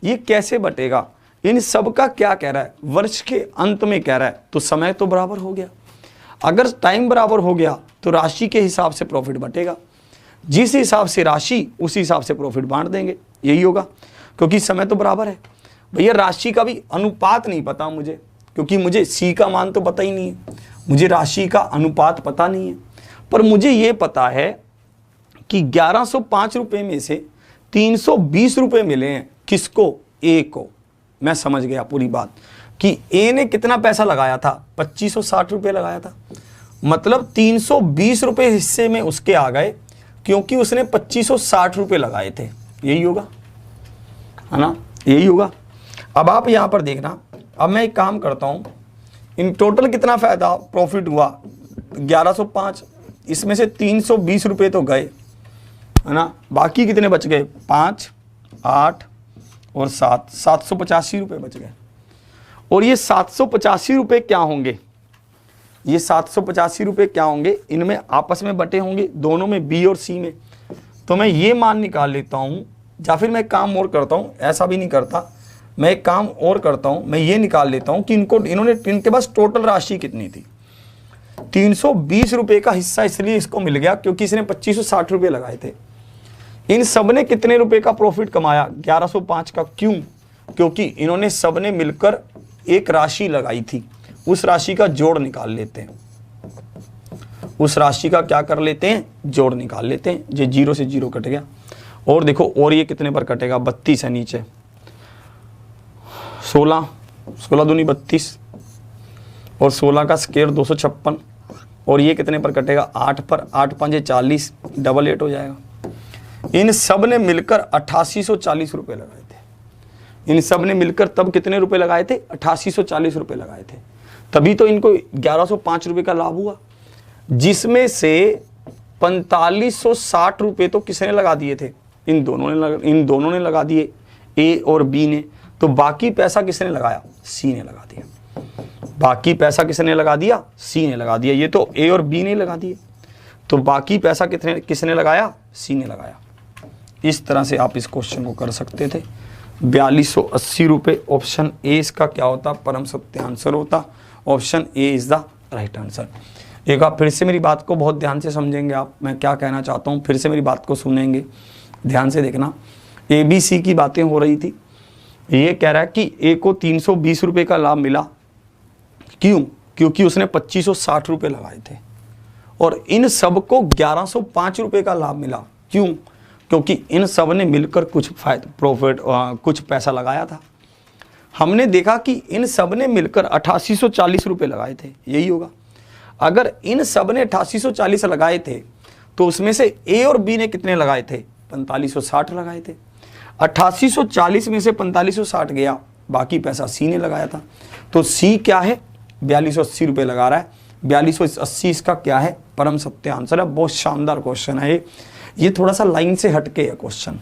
ये कैसे बटेगा, इन सब का क्या कह रहा है, वर्ष के अंत में कह रहा है, तो समय तो बराबर हो गया। अगर टाइम बराबर हो गया तो राशि के हिसाब से प्रॉफिट बटेगा, जिस हिसाब से राशि उस हिसाब से प्रॉफिट बांट देंगे, यही होगा, क्योंकि समय तो बराबर है। भैया राशि का भी अनुपात नहीं पता मुझे, क्योंकि मुझे सी का मान तो पता ही नहीं है, मुझे राशि का अनुपात पता नहीं है। पर मुझे ये पता है कि 1105 रुपये में से 320 रुपये मिले हैं, किसको, ए को। मैं समझ गया पूरी बात कि ए ने कितना पैसा लगाया था, 2560 रुपये लगाया था, मतलब 320 रुपये हिस्से में उसके आ गए, क्योंकि उसने 2560 रुपये लगाए थे। यही होगा, है ना, यही होगा। अब आप यहां पर देखना, अब मैं एक काम करता हूं, इन टोटल कितना फायदा प्रॉफिट हुआ, 1105, इसमें से 320 रुपये तो गए, है ना, बाकी कितने बच गए, 5, 8 और 7, 785 रुपये बच गए। और ये 785 रुपये क्या होंगे, ये 785 रुपये क्या होंगे, इनमें आपस में बटे होंगे, दोनों में, बी और सी में। तो मैं ये मान निकाल लेता हूँ, या फिर मैं एक काम और करता हूँ, ऐसा भी नहीं करता, मैं एक काम और करता हूँ, मैं ये निकाल लेता हूँ कि इनके पास टोटल राशि कितनी थी। 320 रुपये का हिस्सा इसलिए इसको मिल गया क्योंकि इसने 2560 रुपये लगाए थे। इन सब ने कितने रुपए का प्रॉफिट कमाया, 1105 का। क्यों, क्योंकि इन्होंने सब ने मिलकर एक राशि लगाई थी, उस राशि का जोड़ निकाल लेते हैं, उस राशि का क्या कर लेते हैं, जोड़ निकाल लेते हैं। ये 0 से 0 कट गया, और देखो और ये कितने पर कटेगा, 32 है नीचे, 16 दूनी 32 और 16 का स्क्वायर 256, और ये कितने पर कटेगा, 8 पर, 8 5 40, 88 हो जाएगा। इन सब ने मिलकर 8840 रुपये लगाए थे। इन सब ने मिलकर तब कितने रुपए लगाए थे, 8840 रुपये लगाए थे। तभी तो इनको 1105 रुपये का लाभ हुआ, जिसमें से 4560 रुपये तो किसने लगा दिए थे, इन दोनों ने लगा दिए, ए और बी ने। तो बाकी पैसा किसने लगाया, सी ने लगा दिया। बाकी पैसा किसने लगा दिया, सी ने लगा दिया। ये तो ए और बी ने लगा दिए, तो बाकी पैसा किसने लगाया, सी ने लगाया। इस तरह से आप इस क्वेश्चन को कर सकते थे। 4280 रुपये, ऑप्शन ए इसका क्या होता, परम सत्य आंसर होता। Option A is the right answer. एक बार फिर से मेरी बात को बहुत ध्यान से समझेंगे आप, मैं क्या कहना चाहता हूँ, फिर से मेरी बात को सुनेंगे, ध्यान से देखना। ABC की बातें हो रही थी, ये कह रहा है कि ए को 320 रुपये का लाभ मिला, क्यों? क्योंकि उसने 2560 रुपये लगाए थे, और इन सब को 1105 रुपये का लाभ मिला, क्यों? क्योंकि इन सब ने मिलकर कुछ प्रॉफिट कुछ पैसा लगाया था। हमने देखा कि इन सब ने मिलकर 8840 रुपये लगाए थे, यही होगा। अगर इन सब ने 8840 लगाए थे तो उसमें से ए और बी ने कितने लगाए थे? 4560 लगाए थे। 8840 में से 4560 गया, बाकी पैसा सी ने लगाया था। तो सी क्या है? 4280 रुपये लगा रहा है। 4280 इसका क्या है? परम सत्य आंसर है। बहुत शानदार क्वेश्चन है ये थोड़ा सा लाइन से हटके है क्वेश्चन,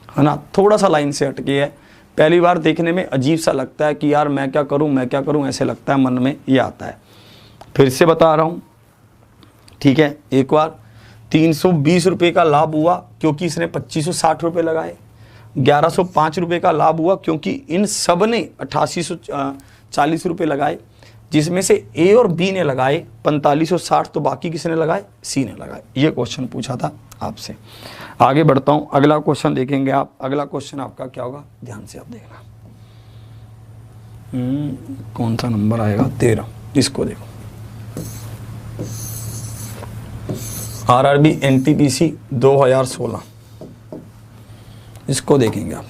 है ना, थोड़ा सा लाइन से हटके है। पहली बार देखने में अजीब सा लगता है कि यार मैं क्या करूं, ऐसे लगता है मन में, ये आता है। फिर से बता रहा हूँ, ठीक है, एक बार 320 रुपये का लाभ हुआ क्योंकि इसने 2560 रुपये लगाए। 1105 रुपये का लाभ हुआ क्योंकि इन सब ने 8840 रुपये लगाए, जिसमें से ए और बी ने लगाए 4560, तो बाकी किसने लगाए? सी ने लगाए। ये क्वेश्चन पूछा था आपसे। आगे बढ़ता हूँ, अगला क्वेश्चन देखेंगे आप। अगला क्वेश्चन आपका क्या होगा, ध्यान से आप देखना। कौन सा नंबर आएगा? 13। इसको देखो, RRB NTPC 2016, इसको देखेंगे आप।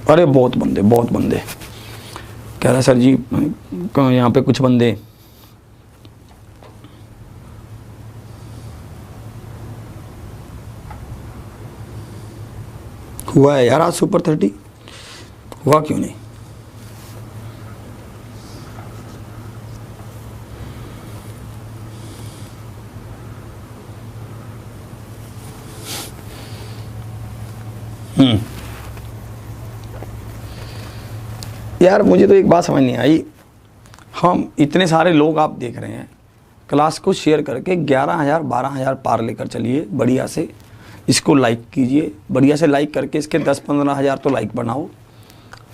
अरे बहुत बंदे कह रहा सर जी यहाँ पे कुछ बंदे हुआ है यार आज सुपर 30 हुआ क्यों नहीं? यार मुझे तो एक बात समझ नहीं आई, हम इतने सारे लोग आप देख रहे हैं, क्लास को शेयर करके 11,000 12,000 पार लेकर चलिए, बढ़िया से इसको लाइक कीजिए, बढ़िया से लाइक करके इसके 10-15 हज़ार तो लाइक बनाओ।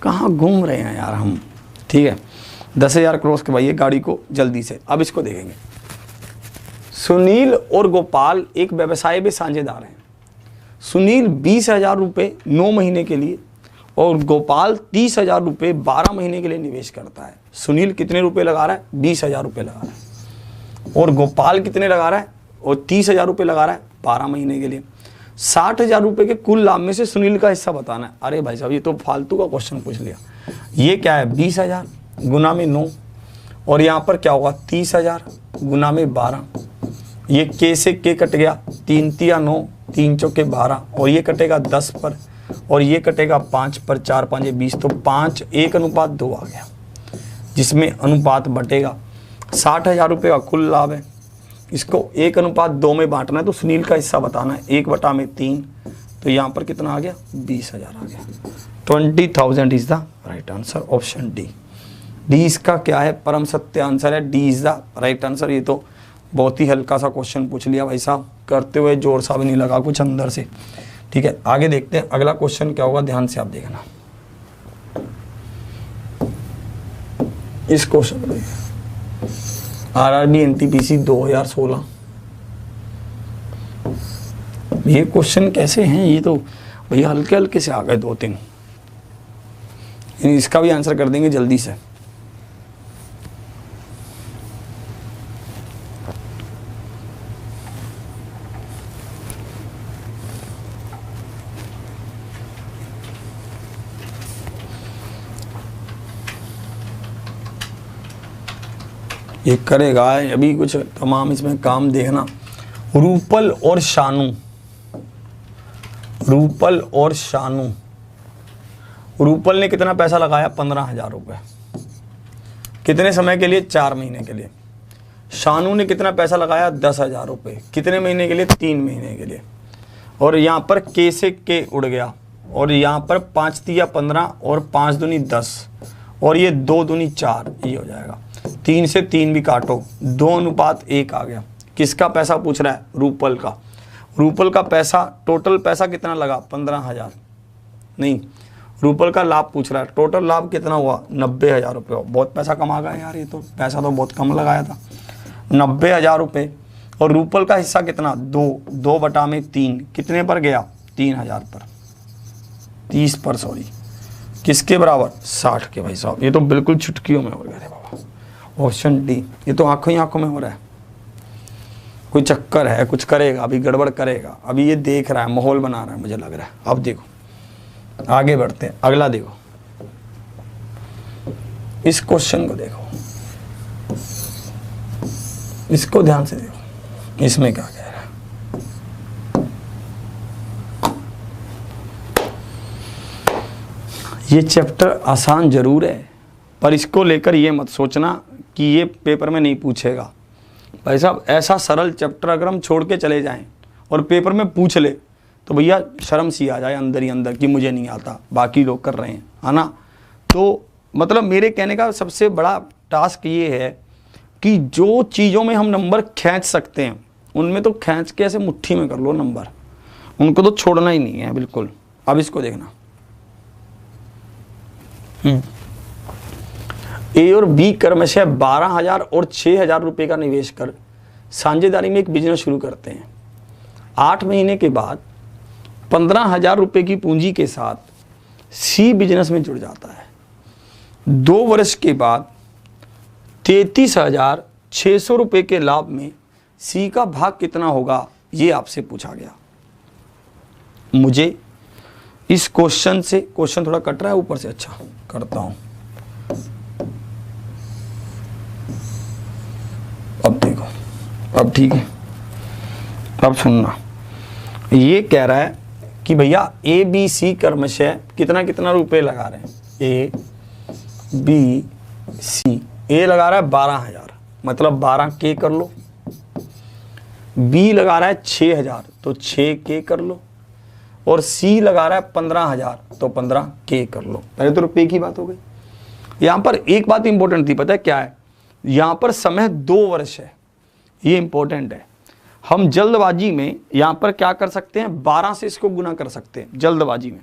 कहाँ घूम रहे हैं यार हम? ठीक है, 10,000 क्रॉस करवाइए गाड़ी को जल्दी से। अब इसको देखेंगे, सुनील और गोपाल एक व्यवसाय में साझेदार हैं। सुनील 20,000 रुपये 9 महीने के लिए और गोपाल 30,000 रुपये 12 महीने के लिए निवेश करता है। सुनील कितने रुपए लगा रहा है? 20,000 रुपये लगा रहा है। और गोपाल कितने लगा रहा है? और 30,000 रुपये लगा रहा है 12 महीने के लिए। 60,000 रुपये के कुल लाभ में से सुनील का हिस्सा बताना है। अरे भाई साहब, ये तो फालतू का क्वेश्चन पूछ लिया। ये क्या है? 20,000 गुना में 9, और यहाँ पर क्या होगा? 30,000 गुना में 12। ये के से के कट गया, 3 तिया 9, 3 चौके 12, और ये कटेगा 10 पर, और ये कटेगा 5 पर, 4 5 20, तो 5 1:2 आ गया, जिसमें अनुपात बटेगा। 60,000 रुपये का कुल लाभ है, इसको 1:2 में बांटना है, तो सुनील का हिस्सा बताना है। 1/3, तो यहाँ पर कितना आ गया? 20,000 आ गया। 20,000 is the right answer, option D. D इसका क्या है? परम सत्य आंसर है। D is the right answer. ये तो बहुत ही हल्का सा क्वेश्चन पूछ लिया भाई साहब, करते हुए जोर सा भी नहीं लगा कुछ अंदर से। ठीक है, आगे देखते हैं अगला क्वेश्चन क्या होगा, ध्यान से आप देखना। इस क्वेश्चन को RRB NTPC 2016, ये क्वेश्चन कैसे हैं? ये तो भैया हल्के हल्के से आ गए 2-3, इसका भी आंसर कर देंगे जल्दी से। ये करेगा अभी कुछ तमाम इसमें काम देखना। रूपल और शानू, रूपल और शानू, रूपल ने कितना पैसा लगाया? 15,000 रुपये। कितने समय के लिए? 4 महीने के लिए। शानू ने कितना पैसा लगाया? 10,000 रुपये। कितने महीने के लिए? 3 महीने के लिए। और यहाँ पर के से के उड़ गया, और यहाँ पर 5 तिया 15 और 5 दूनी 10, और ये 2 दूनी 4, ये हो जाएगा। 3 से 3 भी काटो, 2:1 आ गया। किसका पैसा पूछ रहा है? रूपल का। रूपल का पैसा, टोटल पैसा कितना लगा 15,000, नहीं रूपल का लाभ पूछ रहा है, टोटल लाभ कितना हुआ 90,000 रुपये। बहुत पैसा कमा गया यार, ये तो पैसा तो बहुत कम लगाया था, 90,000 रुपये। और रूपल का हिस्सा कितना 2/3 कितने पर गया 3,000 पर, 30 पर, सॉरी किसके बराबर 60 के। भाई साहब ये तो बिल्कुल चुटकियों में हो गया रे बाबा। ऑप्शन डी, ये तो आंखों ही आंखों में हो रहा है। कोई चक्कर है, कुछ करेगा अभी, गड़बड़ करेगा अभी, ये देख रहा है, माहौल बना रहा है मुझे लग रहा है। अब देखो आगे बढ़ते हैं, अगला देखो, इस क्वेश्चन को देखो, इसको ध्यान से देखो, इसमें क्या कह रहा है। ये चैप्टर आसान जरूर है, पर इसको लेकर ये मत सोचना कि ये पेपर में नहीं पूछेगा। भाई साहब ऐसा सरल चैप्टर अगर हम छोड़ के चले जाएं और पेपर में पूछ ले तो भैया शर्म सी आ जाए अंदर ही अंदर कि मुझे नहीं आता, बाकी लोग कर रहे हैं, है ना। तो मतलब मेरे कहने का सबसे बड़ा टास्क ये है कि जो चीज़ों में हम नंबर खींच सकते हैं उनमें तो खींच के ऐसे मुट्ठी में कर लो नंबर, उनको तो छोड़ना ही नहीं है बिल्कुल। अब इसको देखना, ए और बी क्रमशः 12,000 और 6,000 रुपये का निवेश कर साझेदारी में एक बिजनेस शुरू करते हैं। 8 महीने के बाद 15,000 रुपये की पूंजी के साथ सी बिजनेस में जुड़ जाता है। 2 वर्ष के बाद 33,600 रुपये के लाभ में सी का भाग कितना होगा, ये आपसे पूछा गया। मुझे इस क्वेश्चन से, क्वेश्चन थोड़ा कट रहा है ऊपर से, अच्छा करता हूं। अब देखो, अब ठीक है, अब सुनना। ये कह रहा है कि भैया ए बी सी क्रमशः कितना कितना रुपए लगा रहे हैं, ए बी सी। ए लगा रहा है 12,000 मतलब 12 के कर लो, बी लगा रहा है 6,000 तो 6 के कर लो, और सी लगा रहा है 15,000 तो 15 के कर लो। पहले तो रुपये की बात हो गई। यहाँ पर एक बात इंपॉर्टेंट थी, पता है क्या है, यहाँ पर समय 2 वर्ष है, ये इंपॉर्टेंट है। हम जल्दबाजी में यहाँ पर क्या कर सकते हैं, 12 से इसको गुना कर सकते हैं जल्दबाजी में,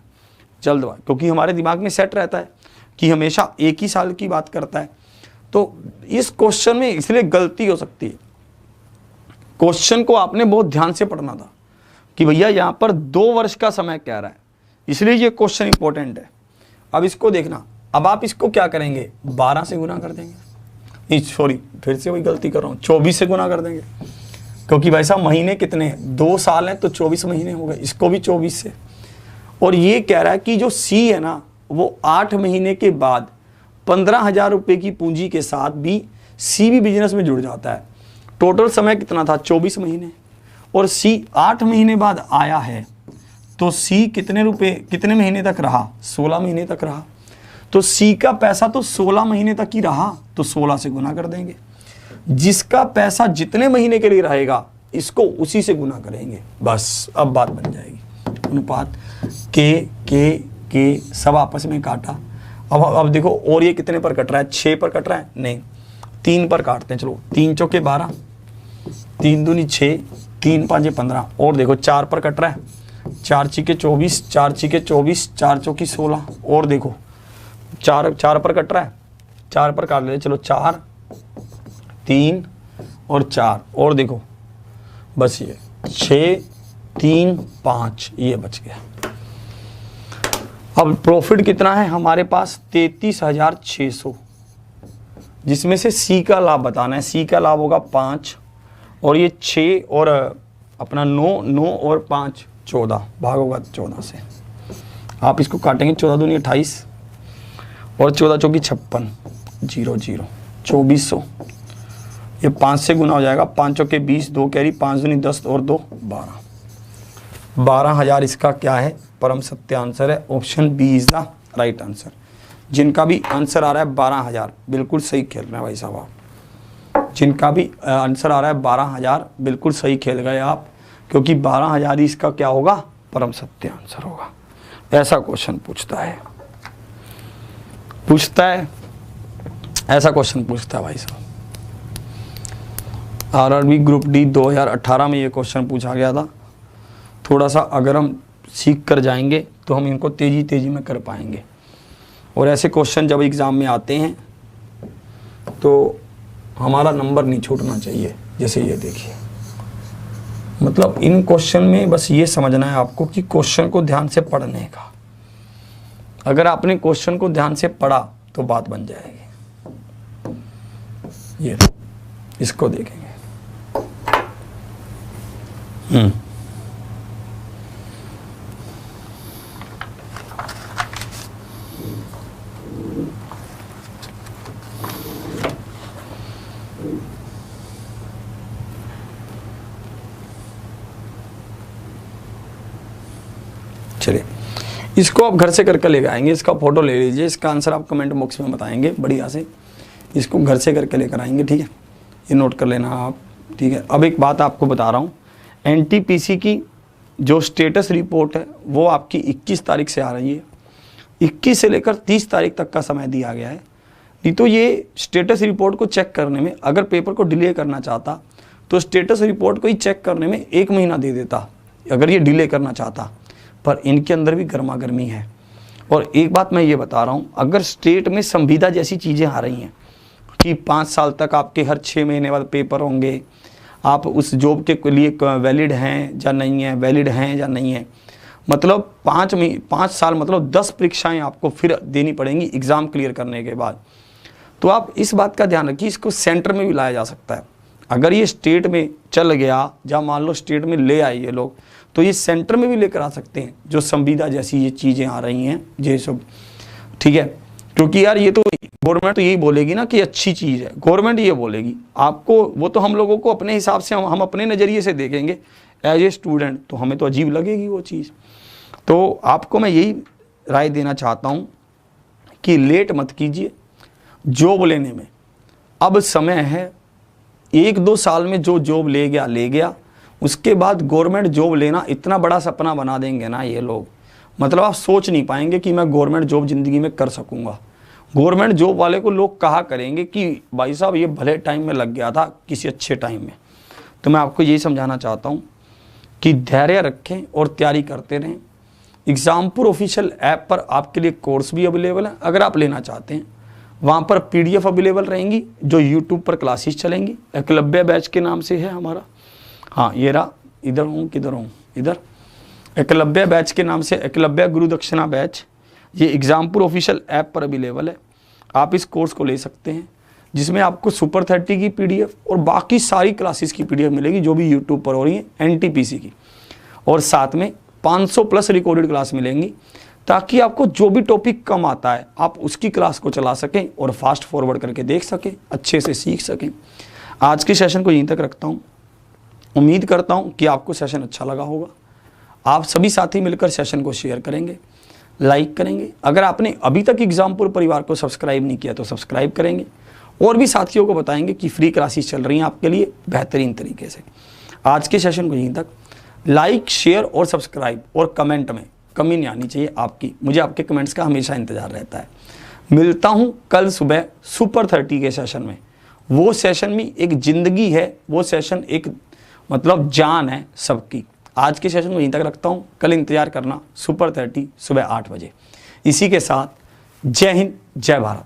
जल्दबाजी, क्योंकि हमारे दिमाग में सेट रहता है कि हमेशा एक ही साल की बात करता है। तो इस क्वेश्चन में इसलिए गलती हो सकती है, क्वेश्चन को आपने बहुत ध्यान से पढ़ना था कि भैया यहाँ पर 2 वर्ष का समय कह रहा है, इसलिए ये क्वेश्चन इंपॉर्टेंट है। अब इसको देखना, अब आप इसको क्या करेंगे 12 से गुना कर देंगे, नहीं सॉरी फिर से वही गलती कर रहा हूँ, 24 से गुना कर देंगे, क्योंकि भाई साहब महीने कितने हैं, 2 साल हैं तो 24 महीने हो गए, इसको भी 24 से। और ये कह रहा है कि जो सी है ना वो 8 महीने के बाद 15,000 रुपये की पूंजी के साथ भी सी भी बिजनेस में जुड़ जाता है। टोटल समय कितना था 24 महीने, और सी 8 महीने बाद आया है तो सी कितने महीने तक रहा, 16 महीने तक रहा। तो सी का पैसा तो 16 महीने तक ही रहा, तो 16 से गुना कर देंगे। जिसका पैसा जितने महीने के लिए रहेगा इसको उसी से गुना करेंगे, बस अब बात बन जाएगी। अनुपात के सब आपस में काटा। अब देखो, और ये कितने पर कट रहा है, 6 पर कट रहा है, नहीं 3 पर काटते हैं। चलो 3 चौके 12, 3 दूनी 6, 3 5 15, और देखो 4 पर कट रहा है, 4 छीके 24, 4 छीके 24, 4 चौकी 16, और देखो 4 पर कट रहा है, 4 पर काट ले, चलो 4 3 और 4, और देखो बस ये 6 3 5, ये बच गया। अब प्रॉफिट कितना है हमारे पास 33,600, जिसमें से सी का लाभ बताना है। सी का लाभ होगा 5, और ये 6 और अपना 9 और 5 14, भाग होगा 14 से। आप इसको काटेंगे, 14 दूनी 28 और 14 चौकी 56, 0 0 2400। ये 5 से गुना हो जाएगा, 5 चौके 20, 2 कैरी, 5 दूनी 10 और 2 12, 12,000 इसका क्या है, परम सत्य आंसर है। Option B is the right answer. जिनका भी आंसर आ रहा है 12,000, बिल्कुल सही खेल रहे हैं भाई साहब आप। जिनका भी आंसर आ रहा है 12,000, बिल्कुल सही खेल गए आप, क्योंकि 12,000 ही इसका क्या होगा, परम सत्य आंसर होगा। ऐसा क्वेश्चन पूछता है ऐसा क्वेश्चन पूछता है भाई साहब। आरआरबी ग्रुप डी 2018 में ये क्वेश्चन पूछा गया था। थोड़ा सा अगर हम सीख कर जाएंगे तो हम इनको तेज़ी में कर पाएंगे। और ऐसे क्वेश्चन जब एग्ज़ाम में आते हैं तो हमारा नंबर नहीं छूटना चाहिए। जैसे ये देखिए, मतलब इन क्वेश्चन में बस ये समझना है आपको कि क्वेश्चन को ध्यान से पढ़ने का। अगर आपने क्वेश्चन को ध्यान से पढ़ा तो बात बन जाएगी। ये इसको देखेंगे। चलिए, इसको आप घर से करके लेके आएंगे। इसका फोटो ले लीजिए, इसका आंसर आप कमेंट बॉक्स में बताएंगे बढ़िया से। इसको घर से करके लेकर आएंगे, ठीक है। ये नोट कर लेना आप, ठीक है। अब एक बात आपको बता रहा हूँ, एनटीपीसी की जो स्टेटस रिपोर्ट है वो आपकी 21 तारीख से आ रही है। 21 से लेकर 30 तारीख तक का समय दिया गया है। नहीं तो ये स्टेटस रिपोर्ट को चेक करने में, अगर पेपर को डिले करना चाहता तो स्टेटस रिपोर्ट को ही चेक करने में 1 महीना दे देता, अगर ये डिले करना चाहता। पर इनके अंदर भी गर्मा गर्मी है। और एक बात मैं ये बता रहा हूँ, अगर स्टेट में संविदा जैसी चीज़ें आ रही हैं कि 5 साल तक आपके हर 6 महीने बाद पेपर होंगे, आप उस जॉब के लिए वैलिड हैं या नहीं है, वैलिड हैं या नहीं है, मतलब 5 साल मतलब 10 परीक्षाएं आपको फिर देनी पड़ेंगी एग्ज़ाम क्लियर करने के बाद। तो आप इस बात का ध्यान रखिए, इसको सेंटर में भी लाया जा सकता है। अगर ये स्टेट में चल गया, या मान लो स्टेट में ले आए ये लोग, तो ये सेंटर में भी लेकर आ सकते हैं। जो संविदा जैसी ये चीज़ें आ रही हैं ये सब, ठीक है। क्योंकि यार ये तो गवर्नमेंट तो यही बोलेगी ना कि अच्छी चीज़ है, गवर्नमेंट ये बोलेगी आपको। वो तो हम लोगों को अपने हिसाब से, हम अपने नज़रिए से देखेंगे एज ए स्टूडेंट, तो हमें तो अजीब लगेगी वो चीज़। तो आपको मैं यही राय देना चाहता हूँ कि लेट मत कीजिए जॉब लेने में। अब समय है, 1-2 साल में जो जॉब ले गया। उसके बाद गवर्नमेंट जॉब लेना इतना बड़ा सपना बना देंगे ना ये लोग, मतलब आप सोच नहीं पाएंगे कि मैं गवर्नमेंट जॉब ज़िंदगी में कर सकूंगा। गवर्नमेंट जॉब वाले को लोग कहा करेंगे कि भाई साहब ये भले टाइम में लग गया था, किसी अच्छे टाइम में। तो मैं आपको यही समझाना चाहता हूँ कि धैर्य रखें और तैयारी करते रहें। एग्जामपुर ऑफिशियल ऐप पर आपके लिए कोर्स भी अवेलेबल है, अगर आप लेना चाहते हैं। वहाँ पर PDF अवेलेबल रहेंगी, जो YouTube पर क्लासेस चलेंगी। एकलव्य बैच के नाम से है हमारा, हाँ ये रहा, इधर हूँ, किधर हूँ, इधर। एकलव्य बैच के नाम से, एकलव्य गुरु दक्षिणा बैच, ये एग्जामपुर ऑफिशियल ऐप पर अवेलेबल है। आप इस कोर्स को ले सकते हैं, जिसमें आपको सुपर 30 की PDF और बाकी सारी क्लासेस की PDF मिलेगी जो भी YouTube पर हो रही है NTPC की। और साथ में 500+ रिकॉर्डेड क्लास मिलेंगी, ताकि आपको जो भी टॉपिक कम आता है आप उसकी क्लास को चला सकें और फास्ट फॉरवर्ड करके देख सकें, अच्छे से सीख सकें। आज के सेशन को यहीं तक रखता हूँ। उम्मीद करता हूँ कि आपको सेशन अच्छा लगा होगा। आप सभी साथी मिलकर सेशन को शेयर करेंगे, लाइक करेंगे। अगर आपने अभी तक एग्जामपुर परिवार को सब्सक्राइब नहीं किया तो सब्सक्राइब करेंगे, और भी साथियों को बताएंगे कि फ्री क्लासेस चल रही हैं आपके लिए बेहतरीन तरीके से। आज के सेशन को यहीं तक। लाइक, शेयर और सब्सक्राइब और कमेंट में कमी नहीं आनी चाहिए आपकी। मुझे आपके कमेंट्स का हमेशा इंतजार रहता है। मिलता हूँ कल सुबह सुपर 30 के सेशन में। वो सेशन में एक ज़िंदगी है, वो सेशन एक मतलब जान है सबकी। आज के सेशन को यहीं तक रखता हूँ। कल इंतजार करना सुपर 30 सुबह 8 बजे। इसी के साथ जय हिंद, जय भारत।